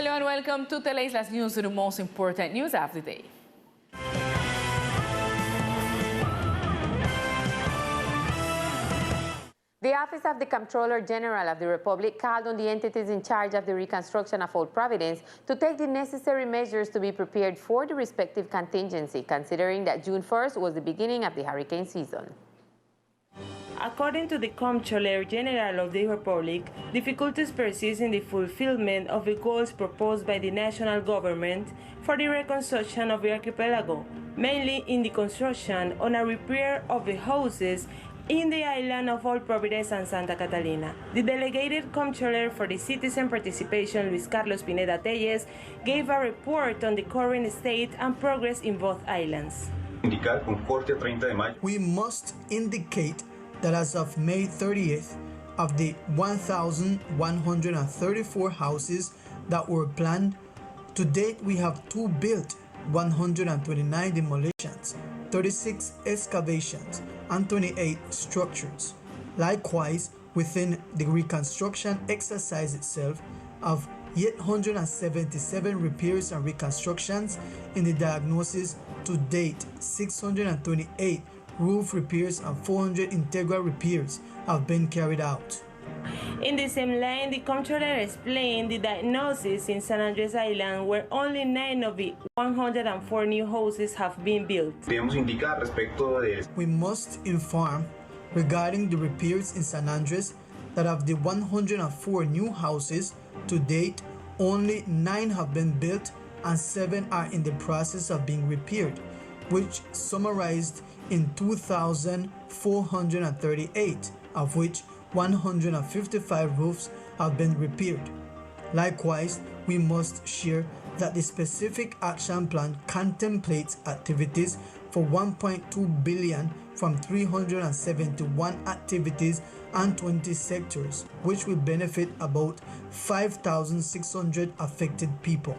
Hello and welcome to Teleislas News, the most important news of the day. The Office of the Comptroller General of the Republic called on the entities in charge of the reconstruction of Old Providence to take the necessary measures to be prepared for the respective contingency, considering that June 1st was the beginning of the hurricane season. According to the Comptroller General of the Republic, difficulties persist in the fulfillment of the goals proposed by the national government for the reconstruction of the archipelago, mainly in the construction and a repair of the houses in the island of Old Providence and Santa Catalina. The delegated comptroller for the citizen participation, Luis Carlos Pineda Telles, gave a report on the current state and progress in both islands. We must indicate that as of May 30th, of the 1,134 houses that were planned, to date we have 2 built, 129 demolitions, 36 excavations, and 28 structures. Likewise, within the reconstruction exercise itself, of 877 repairs and reconstructions in the diagnosis, to date 628 roof repairs and 400 integral repairs have been carried out. In the same line, the comptroller explained the diagnosis in San Andres Island, where only 9 of the 104 new houses have been built. We must inform regarding the repairs in San Andres that of the 104 new houses, to date, only 9 have been built and 7 are in the process of being repaired, which summarized in 2,438, of which 155 roofs have been repaired. Likewise, we must share that the specific action plan contemplates activities for 1.2 billion from 371 activities and 20 sectors, which will benefit about 5,600 affected people.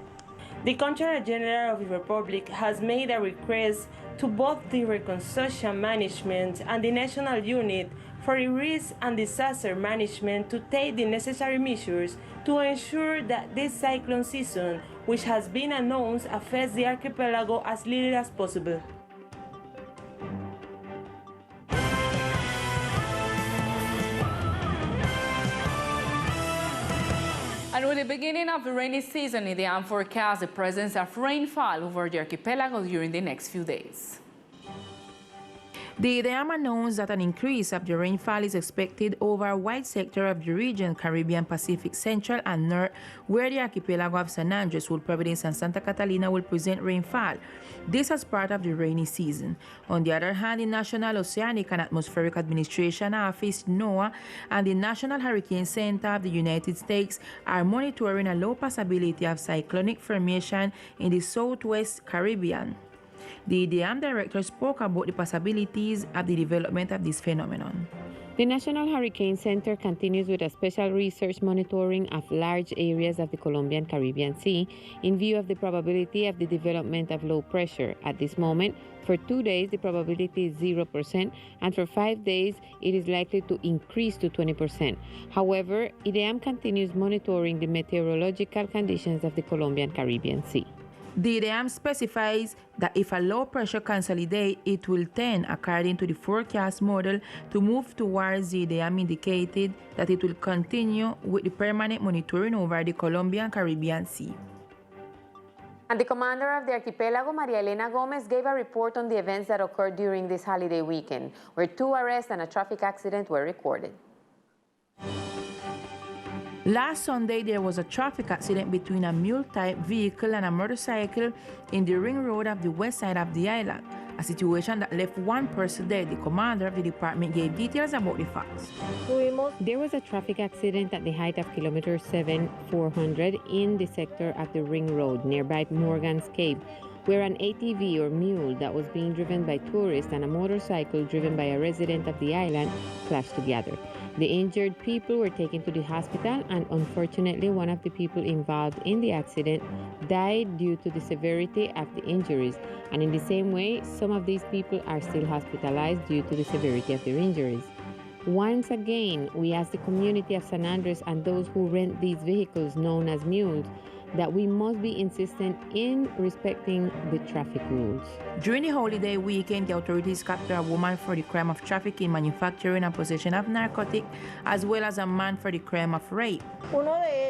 The Comptroller General of the Republic has made a request to both the Reconstruction Management and the National Unit for Risk and Disaster Management to take the necessary measures to ensure that this cyclone season, which has been announced, affects the archipelago as little as possible. And with the beginning of the rainy season, the IDEAM forecasts the presence of rainfall over the archipelago during the next few days. The IDEAM announced that an increase of the rainfall is expected over a wide sector of the region, Caribbean, Pacific, Central, and North, where the archipelago of San Andres, Old Providence, and Santa Catalina will present rainfall. This as part of the rainy season. On the other hand, the National Oceanic and Atmospheric Administration Office, NOAA, and the National Hurricane Center of the United States are monitoring a low possibility of cyclonic formation in the southwest Caribbean. The IDEAM director spoke about the possibilities of the development of this phenomenon. The National Hurricane Center continues with a special research monitoring of large areas of the Colombian Caribbean Sea in view of the probability of the development of low pressure. At this moment, for 2 days, the probability is 0%, and for 5 days, it is likely to increase to 20%. However, IDEAM continues monitoring the meteorological conditions of the Colombian Caribbean Sea. The IDEAM specifies that if a low pressure consolidates, it will tend, according to the forecast model, to move towards the IDEAM indicated that it will continue with the permanent monitoring over the Colombian Caribbean Sea. And the commander of the archipelago, Maria Elena Gomez, gave a report on the events that occurred during this holiday weekend, where 2 arrests and a traffic accident were recorded. Last Sunday, there was a traffic accident between a mule-type vehicle and a motorcycle in the ring road of the west side of the island, a situation that left 1 person dead. The commander of the department gave details about the facts. There was a traffic accident at the height of kilometer 7,400 in the sector of the ring road nearby Morgan's Cave, where an ATV or mule that was being driven by tourists and a motorcycle driven by a resident of the island clashed together. The injured people were taken to the hospital, and unfortunately, one of the people involved in the accident died due to the severity of the injuries. And in the same way, some of these people are still hospitalized due to the severity of their injuries. Once again, we ask the community of San Andres and those who rent these vehicles known as mules that we must be insistent in respecting the traffic rules. During the holiday weekend, the authorities captured a woman for the crime of trafficking, manufacturing, and possession of narcotics, as well as a man for the crime of rape.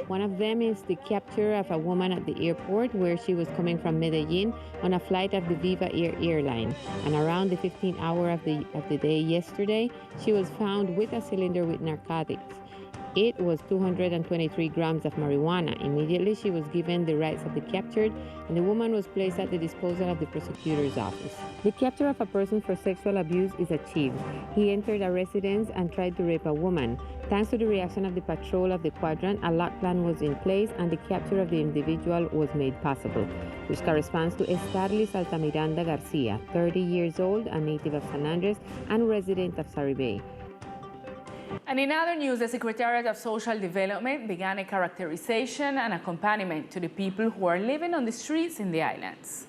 One of them is the capture of a woman at the airport where she was coming from Medellin on a flight of the Viva Air airline. And around the 15th hour of the day yesterday, she was found with a cylinder with narcotics. It was 223 grams of marijuana. Immediately, she was given the rights of the captured, and the woman was placed at the disposal of the prosecutor's office. The capture of a person for sexual abuse is achieved. He entered a residence and tried to rape a woman. Thanks to the reaction of the patrol of the quadrant, a lock plan was in place, and the capture of the individual was made possible, which corresponds to Starlis Altamiranda Garcia, 30 years old, a native of San Andres and resident of Saribay. And in other news, the Secretariat of Social Development began a characterization and accompaniment to the people who are living on the streets in the islands.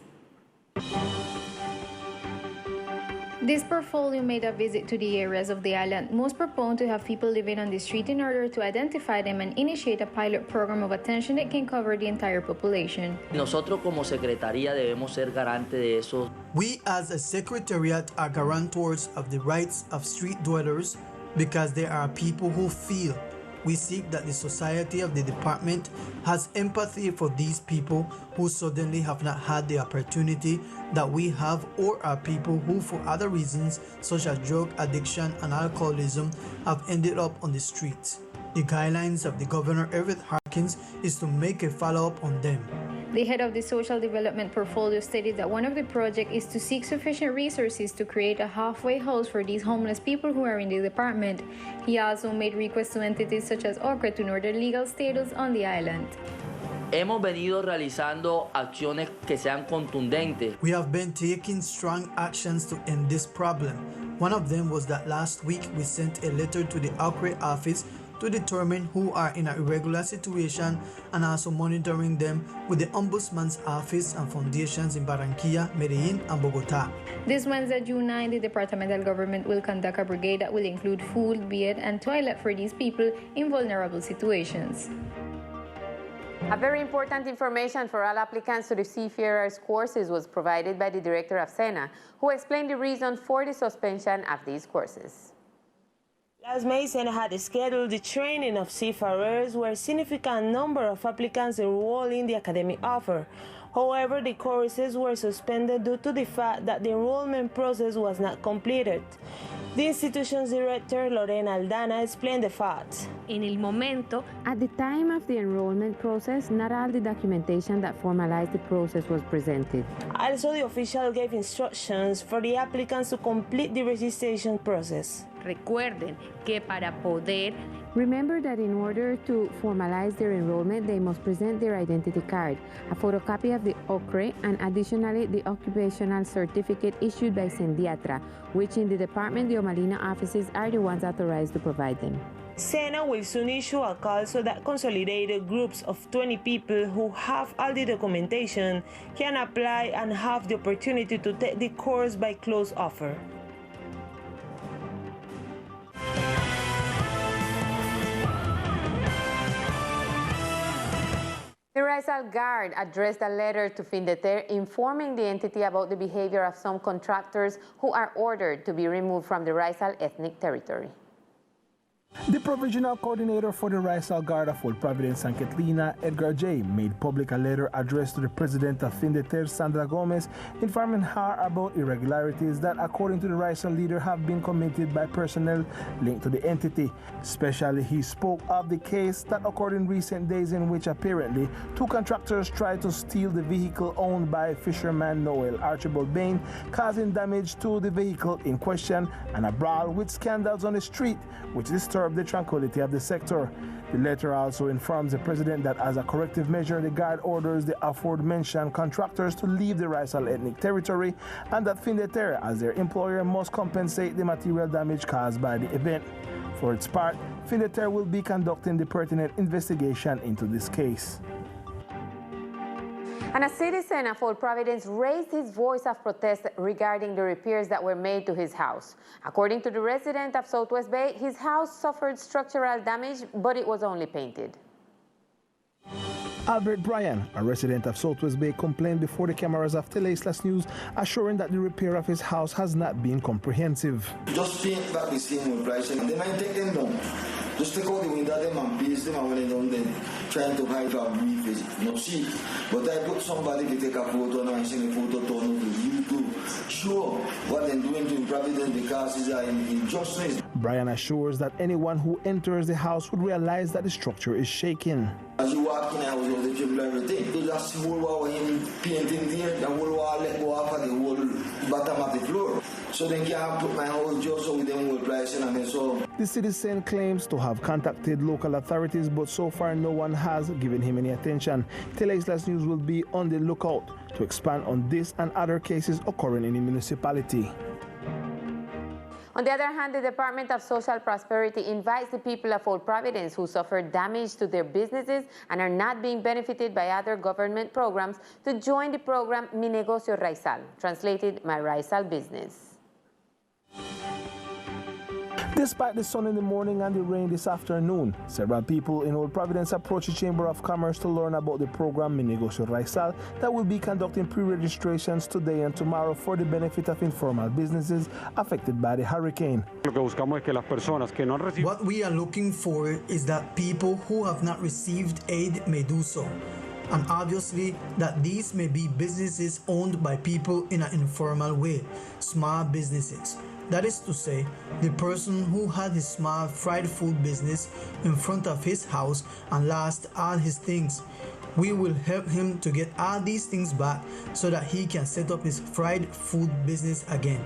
This portfolio made a visit to the areas of the island most prone to have people living on the street in order to identify them and initiate a pilot program of attention that can cover the entire population. Nosotros como secretaría debemos ser garante de eso. We as a secretariat are guarantors of the rights of street dwellers because there are people who feel. We seek that the society of the department has empathy for these people who suddenly have not had the opportunity that we have, or are people who for other reasons such as drug addiction and alcoholism have ended up on the streets. The guidelines of the Governor Everett Harkins is to make a follow-up on them. The head of the social development portfolio stated that one of the projects is to seek sufficient resources to create a halfway house for these homeless people who are in the department. He also made requests to entities such as OCRE to know their legal status on the island. Hemos venido realizando acciones que sean contundentes. We have been taking strong actions to end this problem. One of them was that last week we sent a letter to the OCRE office to determine who are in an irregular situation and also monitoring them with the Ombudsman's office and foundations in Barranquilla, Medellin, and Bogota. This Wednesday, June 9, the departmental government will conduct a brigade that will include food, bed, and toilet for these people in vulnerable situations. A very important information for all applicants to the Seafarers courses was provided by the director of SENA, who explained the reason for the suspension of these courses. Last May, SENA had scheduled the training of seafarers where a significant number of applicants enrolled in the academic offer. However, the courses were suspended due to the fact that the enrollment process was not completed. The institution's director, Lorena Aldana, explained the facts. At the time of the enrollment process, not all the documentation that formalized the process was presented. Also, the official gave instructions for the applicants to complete the registration process. Remember that in order to formalize their enrollment, they must present their identity card, a photocopy of the OCRE, and additionally the occupational certificate issued by Sendiatra, which in the Department de Omalina offices are the ones authorized to provide them. SENA will soon issue a call so that consolidated groups of 20 people who have all the documentation can apply and have the opportunity to take the course by close offer. The Raizal Guard addressed a letter to Findeter informing the entity about the behavior of some contractors who are ordered to be removed from the Raizal ethnic territory. The provisional coordinator for the Raizal Guard of Old Providence and Catlina, Edgar J., made public a letter addressed to the president of Findeter, Sandra Gomez, informing her about irregularities that, according to the Raizal leader, have been committed by personnel linked to the entity. Especially, he spoke of the case that occurred in recent days in which apparently 2 contractors tried to steal the vehicle owned by fisherman Noel Archibald Bain, causing damage to the vehicle in question and a brawl with scandals on the street, which disturbed the tranquility of the sector. The letter also informs the president that as a corrective measure, the guard orders the aforementioned contractors to leave the Raizal ethnic territory and that Findeter, as their employer, must compensate the material damage caused by the event. For its part, Findeter will be conducting the pertinent investigation into this case. And a citizen of Old Providence raised his voice of protest regarding the repairs that were made to his house. According to the resident of Southwest Bay, his house suffered structural damage, but it was only painted. Albert Bryan, a resident of Southwest Bay, complained before the cameras of Teleislas News, assuring that the repair of his house has not been comprehensive. Just paint back the same old price and they might take them down. Just take out the window them and paste them, and when they done then trying to hide from brief is not cheap. But I put somebody to take a photo now and send a photo to YouTube. Show what they're doing to Providence because it's an injustice. Bryan assures that anyone who enters the house would realize that the structure is shaking. As you walk in, I was able to dribble everything. You just see the whole wall him painting there, the whole wall let go off of the whole bottom of the floor. So then can't put my whole just so with them whole pricing and so. The citizen claims to have contacted local authorities, but so far no one has given him any attention. Teleislas News will be on the lookout to expand on this and other cases occurring in the municipality. On the other hand, the Department of Social Prosperity invites the people of Old Providence who suffered damage to their businesses and are not being benefited by other government programs to join the program Mi Negocio Raizal, translated My Raizal Business. Despite the sun in the morning and the rain this afternoon, several people in Old Providence approached the Chamber of Commerce to learn about the program Mi Negocio Raizal that will be conducting pre-registrations today and tomorrow for the benefit of informal businesses affected by the hurricane. What we are looking for is that people who have not received aid may do so. And obviously that these may be businesses owned by people in an informal way, small businesses. That is to say, the person who had his small fried food business in front of his house and lost all his things. We will help him to get all these things back so that he can set up his fried food business again.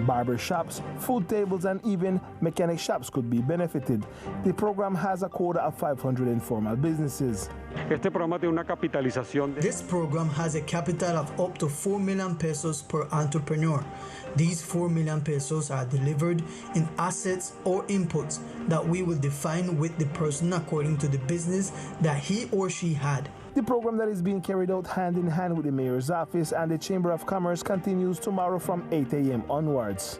Barber shops, food tables, and even mechanic shops could be benefited. The program has a quota of 500 informal businesses. This program has a capital of up to 4 million pesos per entrepreneur. These 4 million pesos are delivered in assets or inputs that we will define with the person according to the business that he or she had. The program that is being carried out hand in hand with the Mayor's Office and the Chamber of Commerce continues tomorrow from 8 a.m. onwards.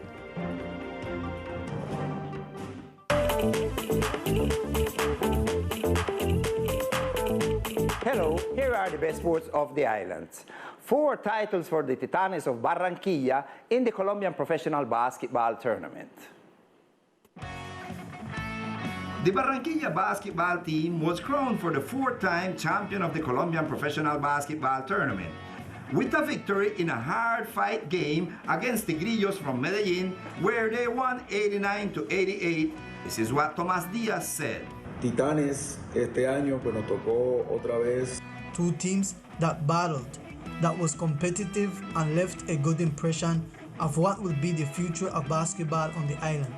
Hello, here are the best sports of the islands. 4 titles for the Titanes of Barranquilla in the Colombian Professional Basketball Tournament. The Barranquilla basketball team was crowned for the 4th-time champion of the Colombian Professional Basketball Tournament, with a victory in a hard-fight game against the Grillos from Medellin, where they won 89-88. This is what Tomas Diaz said. Titanes, este año pues nos tocó otra vez. 2 teams that battled, that was competitive and left a good impression of what will be the future of basketball on the island.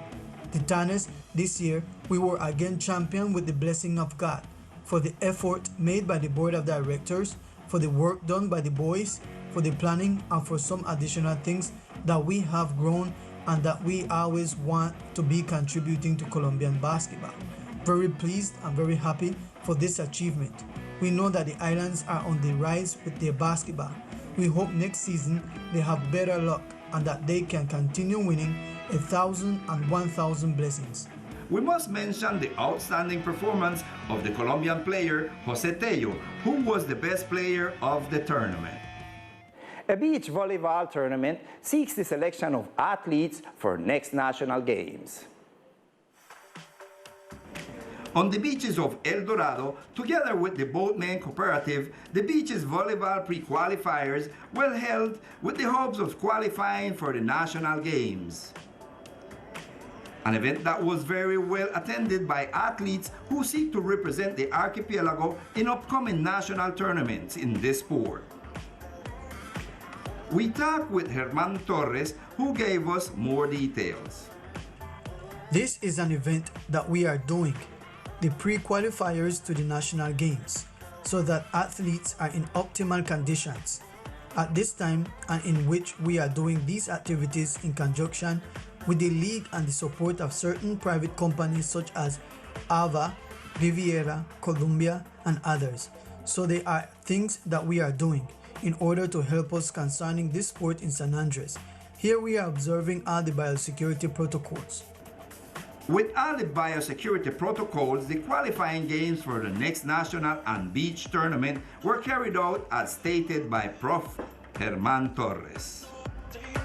Titanes, this year, we were again champion with the blessing of God for the effort made by the board of directors, for the work done by the boys, for the planning, and for some additional things that we have grown and that we always want to be contributing to Colombian basketball. Very pleased and very happy for this achievement. We know that the islands are on the rise with their basketball. We hope next season they have better luck and that they can continue winning 1,000 and 1,000 blessings. We must mention the outstanding performance of the Colombian player Jose Tello, who was the best player of the tournament. A beach volleyball tournament seeks the selection of athletes for next national games. On the beaches of El Dorado, together with the Boatmen Cooperative, the beaches volleyball pre-qualifiers were held with the hopes of qualifying for the national games. An event that was very well attended by athletes who seek to represent the archipelago in upcoming national tournaments in this sport. We talked with Germán Torres, who gave us more details. This is an event that we are doing, the pre-qualifiers to the national games, so that athletes are in optimal conditions at this time, and in which we are doing these activities in conjunction with the league and the support of certain private companies such as Ava, Riviera, Columbia, and others. So they are things that we are doing in order to help us concerning this sport in San Andres. Here we are observing all the biosecurity protocols. With all the biosecurity protocols, the qualifying games for the next national and beach tournament were carried out as stated by Prof. Herman Torres.